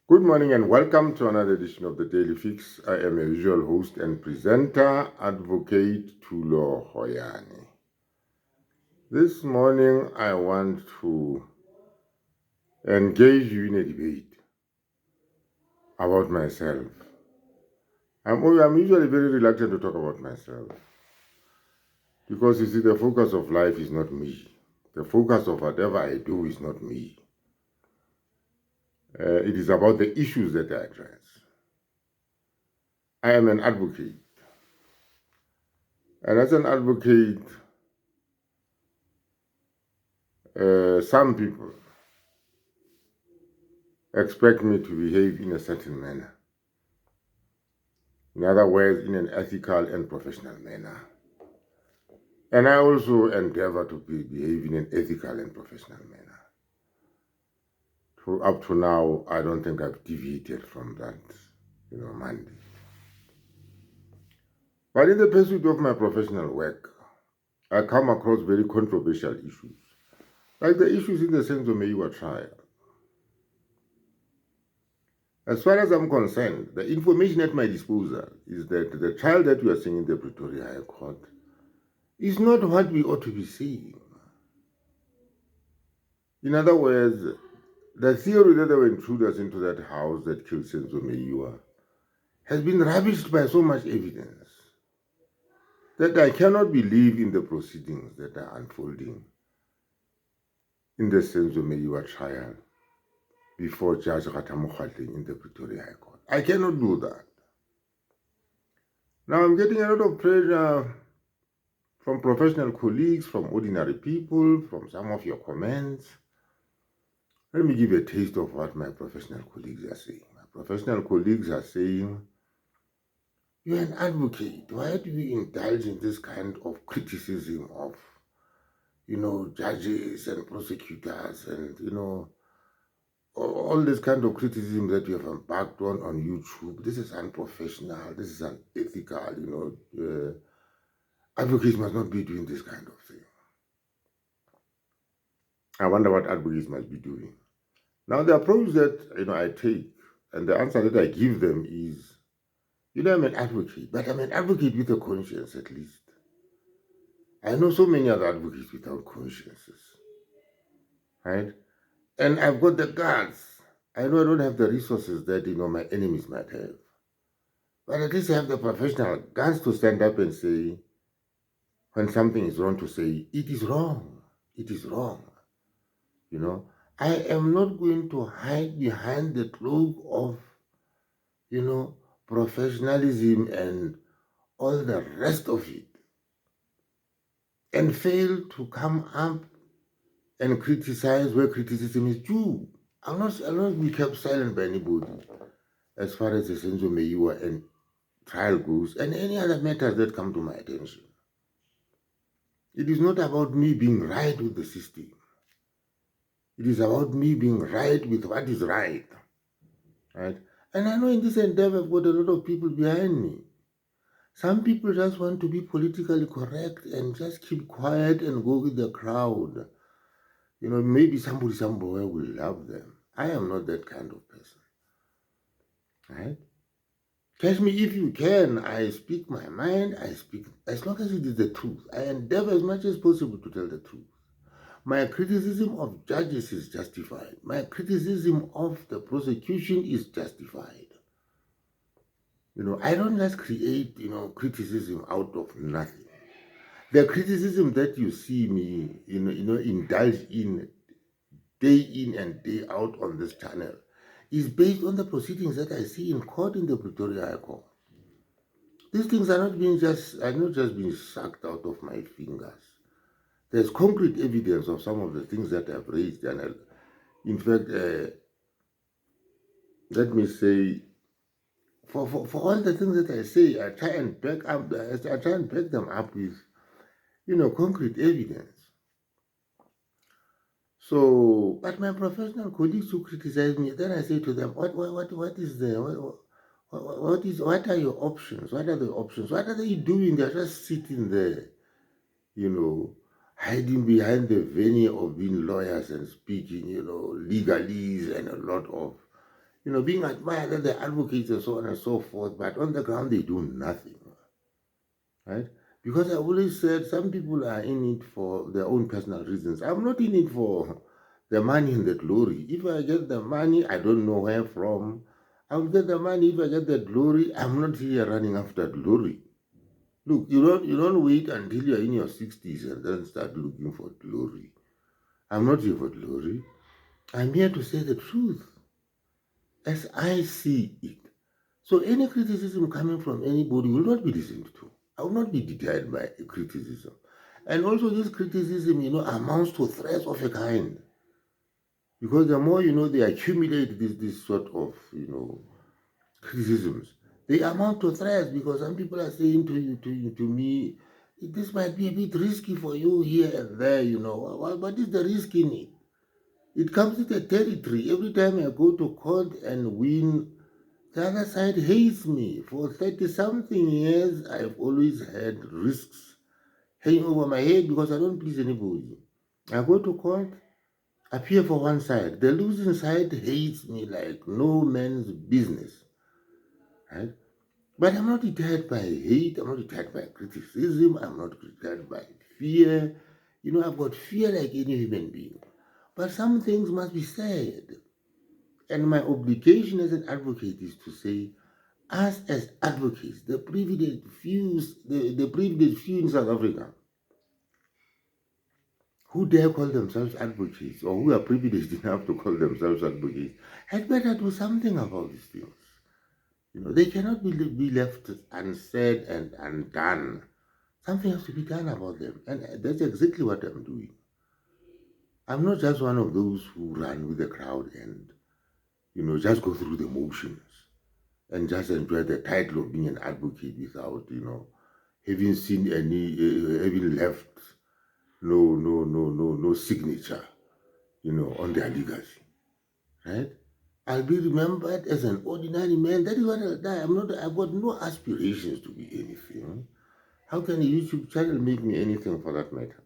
Good morning and welcome to another edition of the Daily Fix. I am your usual host and presenter, Advocate Tulo Hoyani. This morning I want to engage you in a debate about myself. I'm usually very reluctant to talk about myself because you see, the focus of life is not me. The focus of whatever I do is not me. It is about the issues that I address. I am an advocate. And as an advocate, some people expect me to behave in a certain manner. In other words, in an ethical and professional manner. And I also endeavor to behave in an ethical and professional manner. Up to now, I don't think I've deviated from that, mandate. But in the pursuit of my professional work, I come across very controversial issues, like the issues in the sense of Meyiwa trial. As far as I'm concerned, the information at my disposal is that the trial that we are seeing in the Pretoria High Court is not what we ought to be seeing. In other words, the theory that there were intruders into that house that killed Senzo Meyiwa has been rubbished by so much evidence that I cannot believe in the proceedings that are unfolding in the Senzo Meyiwa trial before Judge Ratamokhatling in the Pretoria High Court. I cannot do that. Now I'm getting a lot of pressure from professional colleagues, from ordinary people, from some of your comments. Let me give a taste of what my professional colleagues are saying. My professional colleagues are saying, you're an advocate. Why do you indulge in this kind of criticism of, judges and prosecutors and, all this kind of criticism that you have embarked on YouTube? This is unprofessional. This is unethical. Advocates must not be doing this kind of thing. I wonder what advocates must be doing. Now, the approach that, I take and the answer that I give them is, I'm an advocate, but I'm an advocate with a conscience at least. I know so many other advocates without consciences, right? And I've got the guts. I know I don't have the resources that, my enemies might have. But at least I have the professional guts to stand up and say, when something is wrong, to say, it is wrong. It is wrong. I am not going to hide behind the cloak of, professionalism and all the rest of it, and fail to come up and criticize where criticism is due. I'll not be kept silent by anybody as far as the Senzo Meyiwa and trial goes, and any other matters that come to my attention. It is not about me being right with the system. It is about me being right with what is right. Right? And I know in this endeavor I've got a lot of people behind me. Some people just want to be politically correct and just keep quiet and go with the crowd. Maybe somebody somewhere will love them. I am not that kind of person. Right? Catch me if you can. I speak my mind. I speak as long as it is the truth. I endeavor as much as possible to tell the truth. My criticism of judges is justified. My criticism of the prosecution is justified. I don't just create, criticism out of nothing. The criticism that you see me, indulge in day in and day out on this channel is based on the proceedings that I see in court in the Pretoria High Court. These things are not just being sucked out of my fingers. There's concrete evidence of some of the things that I've raised, and in fact, let me say, for all the things that I say, I try and back them up with, concrete evidence. So, but my professional colleagues who criticize me, then I say to them, what is there? What are your options? What are the options? What are they doing? They're just sitting there, hiding behind the veneer of being lawyers and speaking, legalese and a lot of, being admired as the advocates and so on and so forth, but on the ground they do nothing, right? Because I always said some people are in it for their own personal reasons. I'm not in it for the money and the glory. If I get the money, I don't know where from. I'll get the money. If I get the glory, I'm not here running after glory. Look, you don't wait until you're in your 60s and then start looking for glory. I'm not here for glory. I'm here to say the truth as I see it. So any criticism coming from anybody will not be listened to. I will not be deterred by criticism. And also this criticism, amounts to threats of a kind. Because the more, they accumulate this sort of, criticisms, they amount to threats because some people are saying to me, this might be a bit risky for you here and there, What is the risk in it? It comes with a territory. Every time I go to court and win, the other side hates me. For 30 something years, I've always had risks hanging over my head because I don't please anybody. I go to court, appear for one side. The losing side hates me like no man's business. Right? But I'm not deterred by hate, I'm not deterred by criticism, I'm not deterred by fear. I've got fear like any human being. But some things must be said. And my obligation as an advocate is to say, us as advocates, the privileged few in South Africa, who dare call themselves advocates or who are privileged enough to call themselves advocates, had better do something about these things. They cannot be left unsaid and undone. Something has to be done about them. And that's exactly what I'm doing. I'm not just one of those who run with the crowd and, just go through the motions and just enjoy the title of being an advocate without, having seen having left no signature, on their legacy, right? I'll be remembered as an ordinary man. That is what I've got no aspirations to be anything. How can a YouTube channel make me anything for that matter?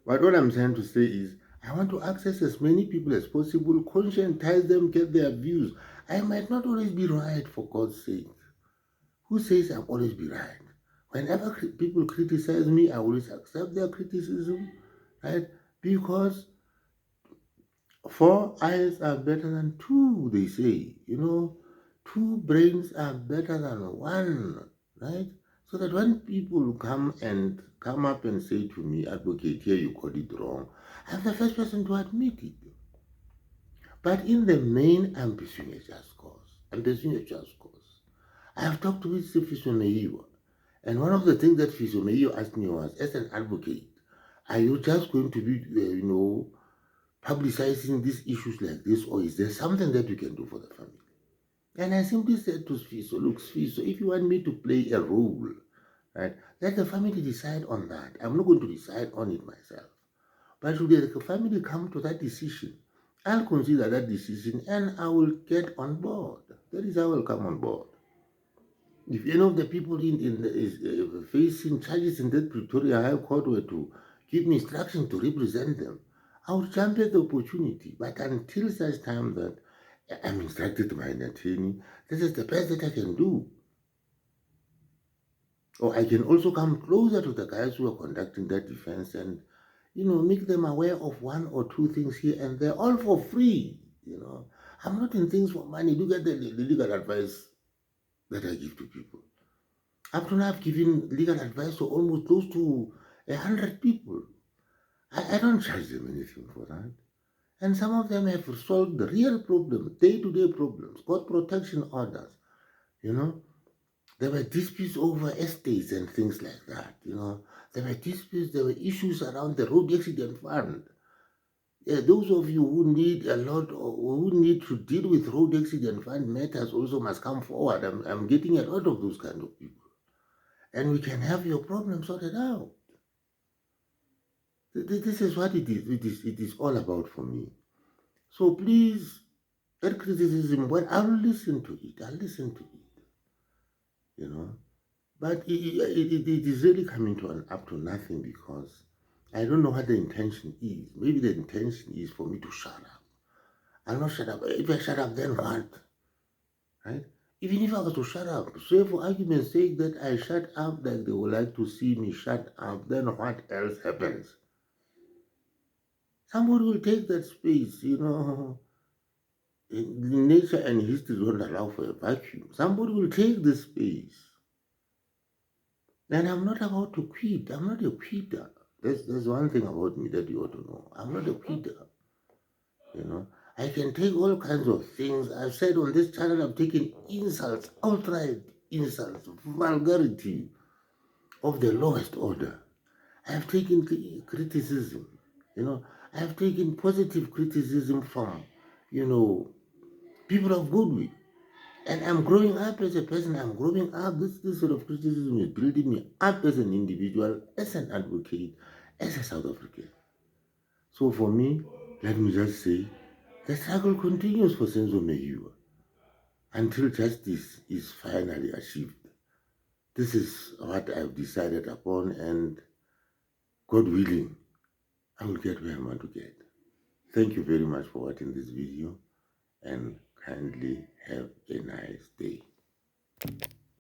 But what I'm trying to say is, I want to access as many people as possible, conscientize them, get their views. I might not always be right, for God's sake. Who says I'll always be right? Whenever people criticize me, I always accept their criticism, right? Because four eyes are better than two, they say. Two brains are better than one, right? So that when people come up and say to me, advocate, here you got it wrong, I'm the first person to admit it. But in the main, I'm pursuing a just cause. I'm pursuing a just cause. I have talked with Fisher Meyiwa, and one of the things that Fisher Meyiwa asked me was, as an advocate, are you just going to be, publicizing these issues like this, or is there something that you can do for the family? And I simply said to Sfiso, look, Sfiso, if you want me to play a role, right, let the family decide on that. I'm not going to decide on it myself. But should the family come to that decision, I'll consider that decision and I will get on board. That is how I will come on board. If any of the people is facing charges in that Pretoria High Court were to give me instruction to represent them, I would jump at the opportunity. But until such time that I'm instructed by an attorney, this is the best that I can do. Or I can also come closer to the guys who are conducting that defense and, make them aware of one or two things here and there, all for free. I'm not in things for money. Look at the legal advice that I give to people. Up to now, I've given legal advice to almost close to 100 people. I don't charge them anything for that. And some of them have solved the real problems, day-to-day problems, court protection orders. There were disputes over estates and things like that. There were disputes, there were issues around the road accident fund. Those of you who need who need to deal with road accident fund matters also must come forward. I'm getting a lot of those kind of people. And we can have your problem sorted out. This is what it is. It is all about for me. So please, that criticism, well, I'll listen to it. But it is really coming to up to nothing because I don't know what the intention is. Maybe the intention is for me to shut up. I'll not shut up. If I shut up, then what? Right? Even if I was to shut up, say for argument's sake that I shut up, that they would like to see me shut up, then what else happens? Somebody will take that space, Nature and history don't allow for a vacuum. Somebody will take this space. And I'm not about to quit. I'm not a quitter. There's one thing about me that you ought to know. I'm not a quitter. I can take all kinds of things. I've said on this channel, I've taken insults, outright insults, vulgarity of the lowest order. I've taken criticism. I've taken positive criticism from, people of goodwill. And I'm growing up as a person. I'm growing up. This sort of criticism is building me up as an individual, as an advocate, as a South African. So for me, let me just say, the struggle continues for Senzo Meyiwa until justice is finally achieved. This is what I've decided upon, and God willing, I will get where I want to get. Thank you very much for watching this video, and kindly have a nice day.